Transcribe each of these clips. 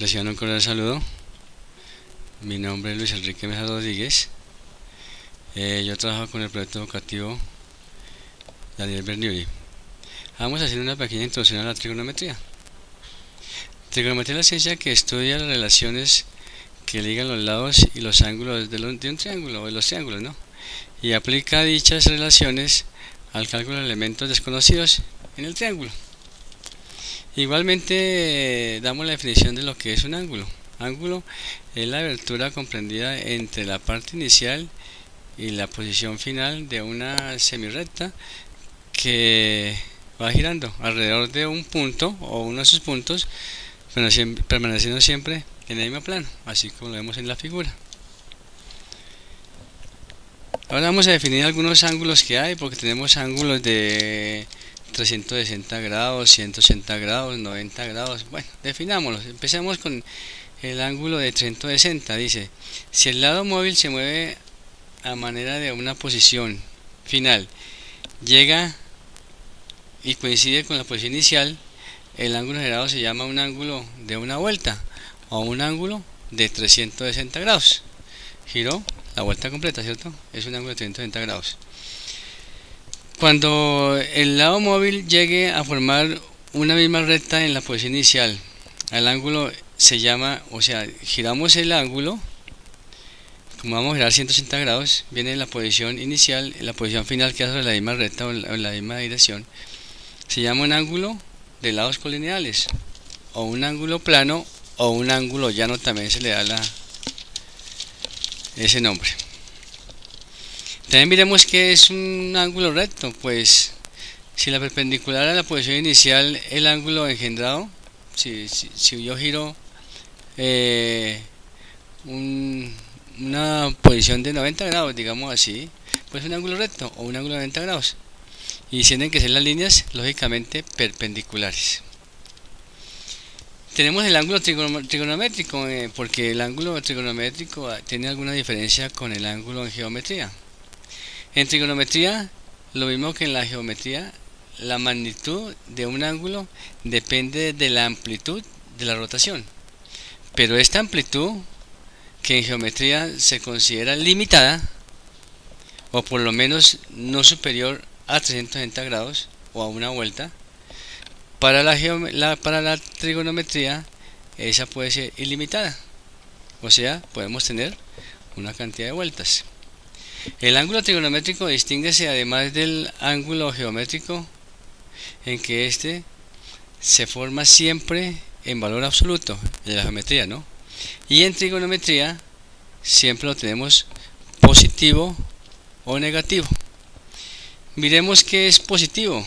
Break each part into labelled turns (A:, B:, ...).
A: Reciban un cordial saludo. Mi nombre es Luis Enrique Mesa Rodríguez. Yo trabajo con el proyecto educativo Daniel Berniuri. Vamos a hacer una pequeña introducción a la trigonometría. Trigonometría es la ciencia que estudia las relaciones que ligan los lados y los ángulos de un triángulo, o de los triángulos, ¿no? Y aplica dichas relaciones al cálculo de elementos desconocidos en el triángulo. Igualmente damos la definición de lo que es un ángulo. Ángulo es la abertura comprendida entre la parte inicial y la posición final de una semirrecta que va girando alrededor de un punto o uno de sus puntos, permaneciendo siempre en el mismo plano, así como lo vemos en la figura. Ahora vamos a definir algunos ángulos que hay, porque tenemos ángulos de 360 grados, 180 grados, 90 grados. Bueno, definámoslos. Empecemos con el ángulo de 360. Dice, si el lado móvil se mueve a manera de una posición final, llega y coincide con la posición inicial, el ángulo generado se llama un ángulo de una vuelta o un ángulo de 360 grados. Giró la vuelta completa, ¿cierto? Es un ángulo de 360 grados. Cuando el lado móvil llegue a formar una misma recta en la posición inicial, el ángulo se llama, o sea, giramos el ángulo, como vamos a girar 180 grados, viene la posición inicial, la posición final queda sobre la misma recta o en la misma dirección, se llama un ángulo de lados colineales, o un ángulo plano, o un ángulo llano, también se le da ese nombre. También miremos qué es un ángulo recto. Pues si la perpendicular a la posición inicial, el ángulo engendrado, si yo giro una posición de 90 grados, digamos así, pues un ángulo recto o un ángulo de 90 grados, y tienen que ser las líneas lógicamente perpendiculares. Tenemos el ángulo trigonométrico, porque el ángulo trigonométrico tiene alguna diferencia con el ángulo en geometría. En trigonometría, lo mismo que en la geometría, la magnitud de un ángulo depende de la amplitud de la rotación. Pero esta amplitud, que en geometría se considera limitada, o por lo menos no superior a 360 grados o a una vuelta, para la trigonometría esa puede ser ilimitada. O sea, podemos tener una cantidad de vueltas. El ángulo trigonométrico distinguese además del ángulo geométrico en que éste se forma siempre en valor absoluto de la geometría, ¿no? Y en trigonometría siempre lo tenemos positivo o negativo. Miremos qué es positivo.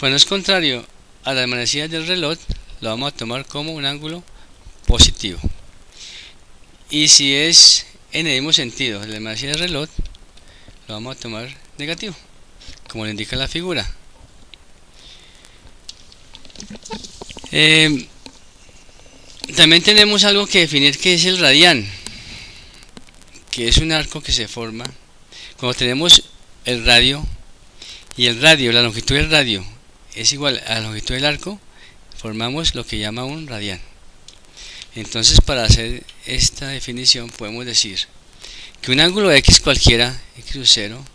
A: Cuando es contrario a las manecillas del reloj, lo vamos a tomar como un ángulo positivo. Y si es en el mismo sentido de las manecillas del reloj, lo vamos a tomar negativo, como le indica la figura. También tenemos algo que definir, que es el radián, que es un arco que se forma cuando tenemos el radio, y el radio, la longitud del radio es igual a la longitud del arco, formamos lo que llama un radián. Entonces, para hacer esta definición podemos decir que un ángulo x cualquiera, x sub 0,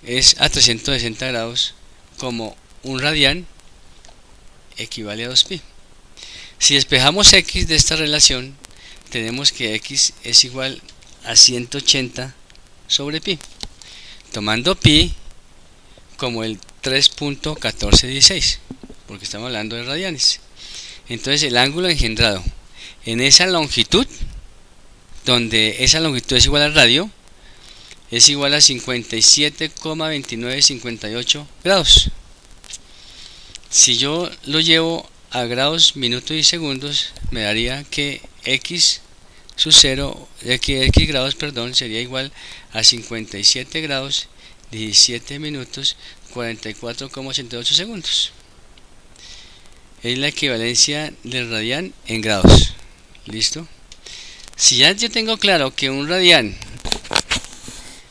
A: es a 360 grados, como un radián equivale a 2pi. Si despejamos x de esta relación, tenemos que x es igual a 180 sobre pi, tomando pi como el 3.1416, porque estamos hablando de radianes. Entonces el ángulo engendrado en esa longitud, donde esa longitud es igual al radio, es igual a 57,2958 grados. Si yo lo llevo a grados, minutos y segundos, me daría que x sub 0, x grados, perdón, sería igual a 57 grados, 17 minutos, 44,88 segundos. Es la equivalencia del radián en grados. ¿Listo? Si ya yo tengo claro que un radián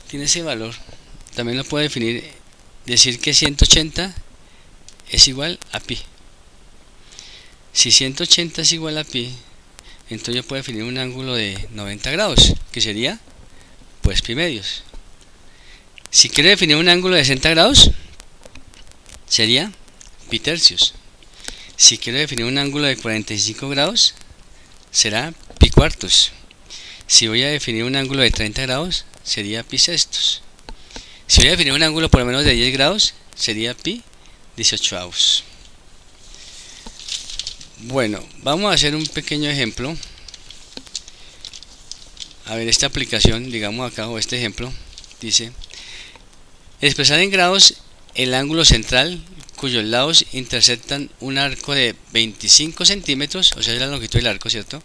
A: tiene ese valor, también lo puedo definir, decir que 180 es igual a pi. Si 180 es igual a pi, entonces yo puedo definir un ángulo de 90 grados, que sería pues pi medios. Si quiero definir un ángulo de 60 grados, sería pi tercios. Si quiero definir un ángulo de 45 grados, será pi cuartos. Si voy a definir un ángulo de 30 grados, sería pi sextos. Si voy a definir un ángulo por lo menos de 10 grados, sería pi 18avos. Bueno, vamos a hacer un pequeño ejemplo. A ver, esta aplicación, digamos acá, o este ejemplo, dice: expresar en grados el ángulo central cuyos lados intersectan un arco de 25 centímetros, o sea, es la longitud del arco, ¿cierto?,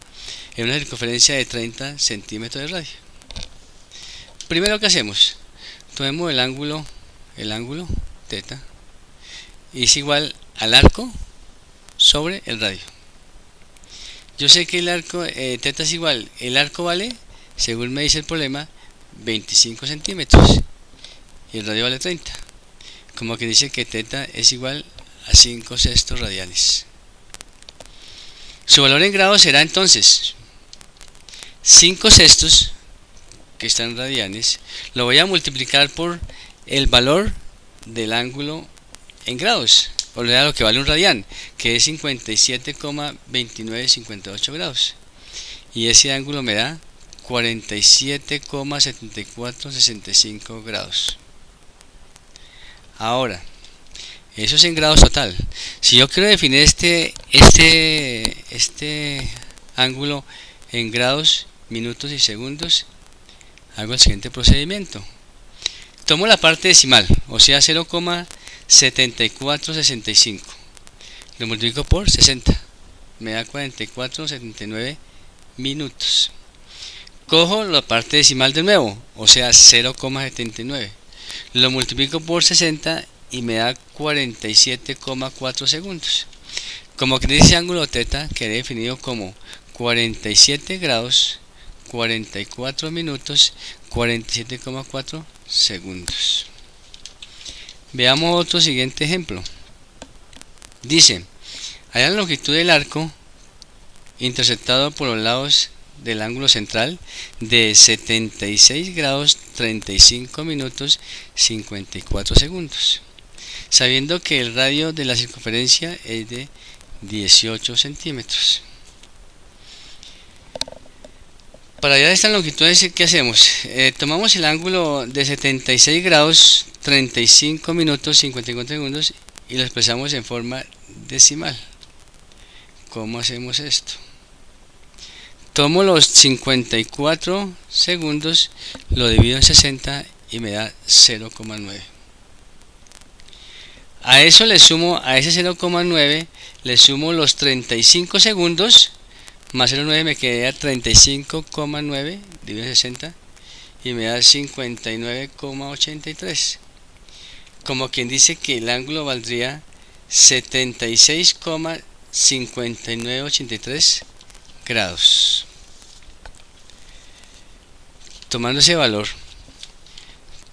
A: en una circunferencia de 30 centímetros de radio. Primero que hacemos, tomemos el ángulo teta, es igual al arco sobre el radio. Yo sé que el arco teta es igual, el arco vale, según me dice el problema, 25 centímetros y el radio vale 30. Como que dice que teta es igual a 5 sextos radianes. Su valor en grados será entonces 5 sextos, que están radianes, lo voy a multiplicar por el valor del ángulo en grados, o sea, lo que vale un radián, que es 57,2958 grados, y ese ángulo me da 47,7465 grados. Ahora, eso es en grados total. Si yo quiero definir este ángulo en grados, minutos y segundos, hago el siguiente procedimiento. Tomo la parte decimal, o sea 0,7465, lo multiplico por 60, me da 44,79 minutos. Cojo la parte decimal de nuevo, o sea 0,79, lo multiplico por 60 y me da 47,4 segundos. Como que ese ángulo teta queda definido como 47 grados, 44 minutos, 47,4 segundos. Veamos otro siguiente ejemplo. Dice: halla la longitud del arco intersectado por los lados del ángulo central de 76 grados 35 minutos 54 segundos, sabiendo que el radio de la circunferencia es de 18 centímetros. Para hallar estas longitudes, ¿qué hacemos? Tomamos el ángulo de 76 grados 35 minutos 54 segundos y lo expresamos en forma decimal. ¿Cómo hacemos esto? Tomo los 54 segundos, lo divido en 60 y me da 0,9. A eso le sumo, a ese 0,9 le sumo los 35 segundos más 0,9, me queda 35,9 dividido en 60 y me da 59,83. Como quien dice que el ángulo valdría 76,5983 grados. Tomando ese valor,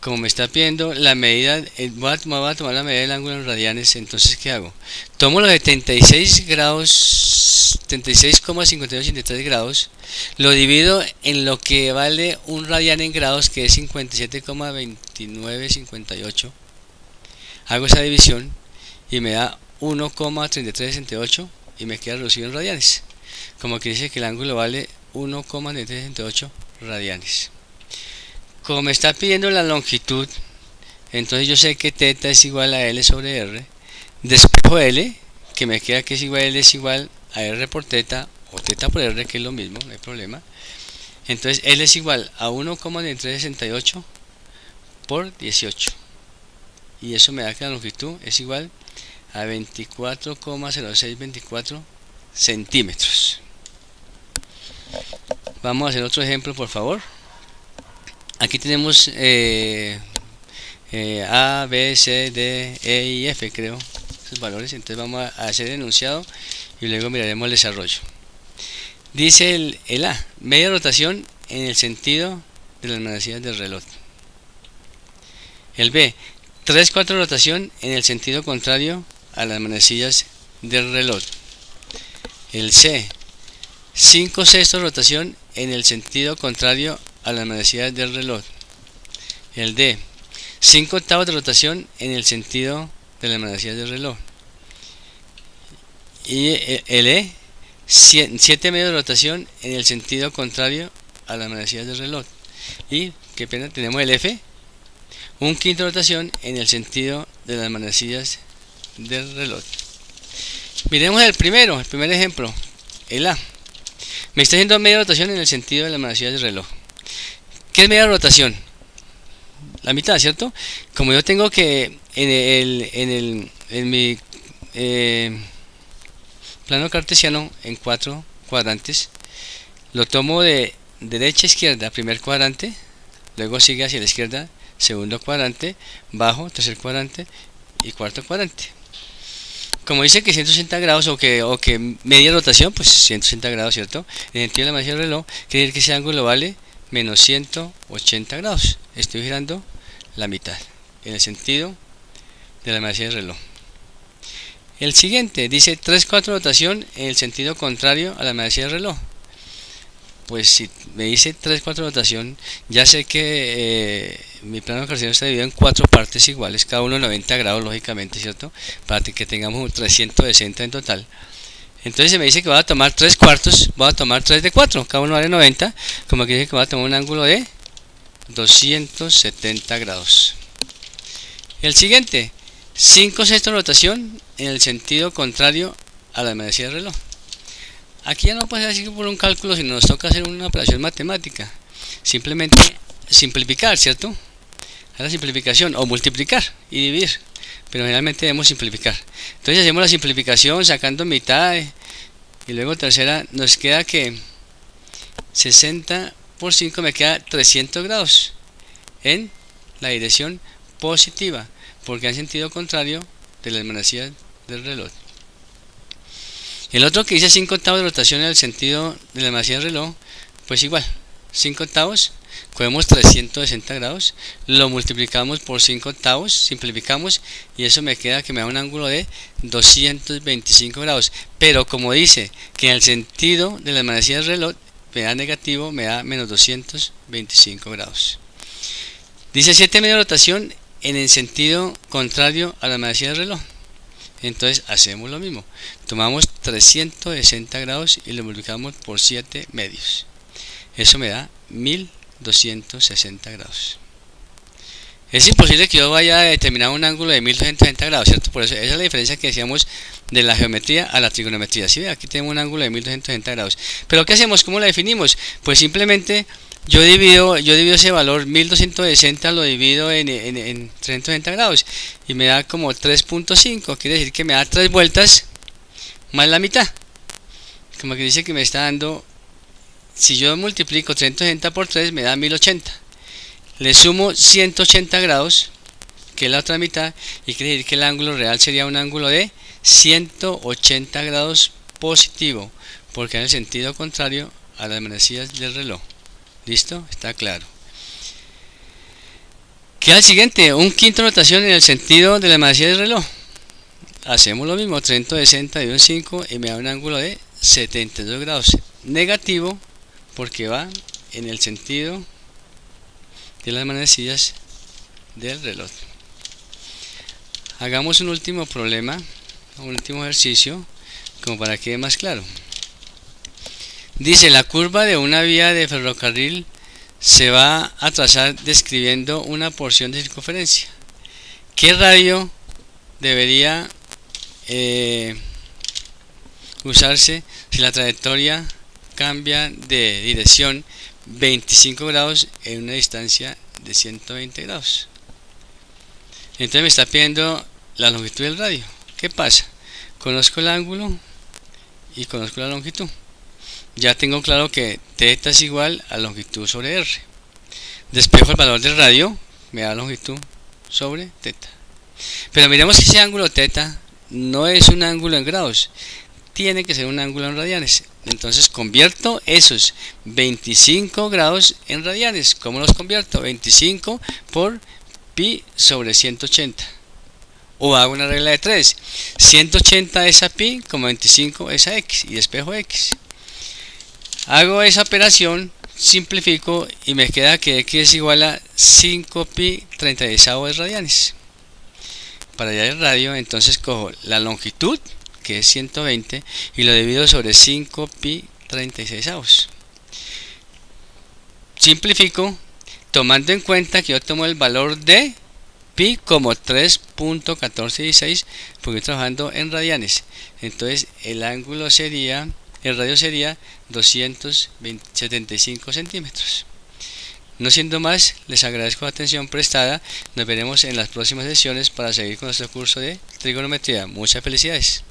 A: como me está pidiendo la medida, voy a tomar la medida del ángulo en radianes. Entonces, ¿qué hago? Tomo los 76 grados, 76,5983 grados, lo divido en lo que vale un radian en grados, que es 57,2958. Hago esa división y me da 1,3368 y me queda reducido en radianes. Como que dice que el ángulo vale 1,3368 radianes. Como me está pidiendo la longitud, entonces yo sé que teta es igual a L sobre R. Despejo L, que me queda que es igual a R por teta, o teta por R, que es lo mismo, no hay problema. Entonces L es igual a 1,3368 por 18. Y eso me da que la longitud es igual a 24,0624 centímetros. Vamos a hacer otro ejemplo, por favor. Aquí tenemos A, B, C, D, E y F, creo, esos valores. Entonces vamos a hacer el enunciado y luego miraremos el desarrollo. Dice el A: media rotación en el sentido de las manecillas del reloj. El B: 3/4 rotación en el sentido contrario a las manecillas del reloj. El C, 5/6 de rotación en el sentido contrario a las manecillas del reloj. El D, 5/8 de rotación en el sentido de las manecillas del reloj. Y el E, 7/2 de rotación en el sentido contrario a las manecillas del reloj. Y, qué pena, tenemos el F, 1/5 de rotación en el sentido de las manecillas del reloj. Miremos el primer ejemplo, el A. Me está haciendo media rotación en el sentido de las manecillas del reloj. ¿Qué es media rotación? La mitad, ¿cierto? Como yo tengo que en mi plano cartesiano en 4 cuadrantes, lo tomo de derecha a izquierda, primer cuadrante, luego sigue hacia la izquierda, segundo cuadrante, bajo, tercer cuadrante y cuarto cuadrante. Como dice que 180 grados o que media rotación, pues 180 grados, ¿cierto? En el sentido de la manecilla del reloj, quiere decir que ese ángulo vale menos 180 grados. Estoy girando la mitad en el sentido de la manecilla del reloj. El siguiente dice 3/4 rotación en el sentido contrario a la manecilla del reloj. Pues si me dice 3/4 rotación, ya sé que mi plano cartesiano está dividido en 4 partes iguales, cada uno 90 grados, lógicamente, ¿cierto? Para que tengamos un 360 en total. Entonces se me dice que voy a tomar 3/4, voy a tomar 3 de 4, cada uno vale 90, como que dice que voy a tomar un ángulo de 270 grados. El siguiente, 5/6 rotación en el sentido contrario a la manecilla del reloj. Aquí ya no pasa así por un cálculo, sino nos toca hacer una operación matemática. Simplemente simplificar, ¿cierto? A la simplificación, o multiplicar y dividir. Pero generalmente debemos simplificar. Entonces hacemos la simplificación sacando mitad y luego tercera. Nos queda que 60 por 5 me queda 300 grados en la dirección positiva, porque en sentido contrario de las manecillas del reloj. El otro que dice 5/8 de rotación en el sentido de la manecilla del reloj, pues igual, 5/8, cogemos 360 grados, lo multiplicamos por 5/8, simplificamos y eso me queda que me da un ángulo de 225 grados. Pero como dice que en el sentido de la manecilla del reloj me da negativo, me da menos 225 grados. Dice 7 media rotación en el sentido contrario a la manecilla del reloj. Entonces hacemos lo mismo, tomamos 360 grados y lo multiplicamos por 7 medios. Eso me da 1260 grados. Es imposible que yo vaya a determinar un ángulo de 1260 grados, ¿cierto? Por eso esa es la diferencia que decíamos de la geometría a la trigonometría. ¿Sí? Aquí tenemos un ángulo de 1260 grados. Pero ¿qué hacemos? ¿Cómo la definimos? Pues simplemente yo divido ese valor 1260, lo divido en 360 grados y me da como 3.5, quiere decir que me da 3 vueltas más la mitad. Como que dice que me está dando, si yo multiplico 360 por 3 me da 1080. Le sumo 180 grados, que es la otra mitad, y quiere decir que el ángulo real sería un ángulo de 180 grados positivo, porque en el sentido contrario a las manecillas del reloj. ¿Listo? Está claro. Queda el siguiente, 1/5 rotación en el sentido de la manecilla del reloj. Hacemos lo mismo, 360 dividido en 5 y me da un ángulo de 72 grados. Negativo porque va en el sentido de las manecillas del reloj. Hagamos un último problema, un último ejercicio, como para que quede más claro. Dice, la curva de una vía de ferrocarril se va a trazar describiendo una porción de circunferencia. ¿Qué radio debería usarse si la trayectoria cambia de dirección 25 grados en una distancia de 120 grados? Entonces me está pidiendo la longitud del radio. ¿Qué pasa? Conozco el ángulo y conozco la longitud. Ya tengo claro que θ es igual a longitud sobre r. Despejo el valor del radio, me da longitud sobre θ. Pero miremos que ese ángulo θ no es un ángulo en grados, tiene que ser un ángulo en radianes. Entonces convierto esos 25 grados en radianes. ¿Cómo los convierto? 25 por pi sobre 180. O hago una regla de 3. 180 es a pi, como 25 es a x, y despejo x. Hago esa operación, simplifico y me queda que x es igual a 5 pi 36 radianes. Para hallar el radio, entonces cojo la longitud, que es 120, y lo divido sobre 5 pi 36. Simplifico, tomando en cuenta que yo tomo el valor de pi como 3.1416, porque estoy trabajando en radianes. Entonces el ángulo sería, el radio sería 275 centímetros. No siendo más, les agradezco la atención prestada. Nos veremos en las próximas sesiones para seguir con nuestro curso de trigonometría. Muchas felicidades.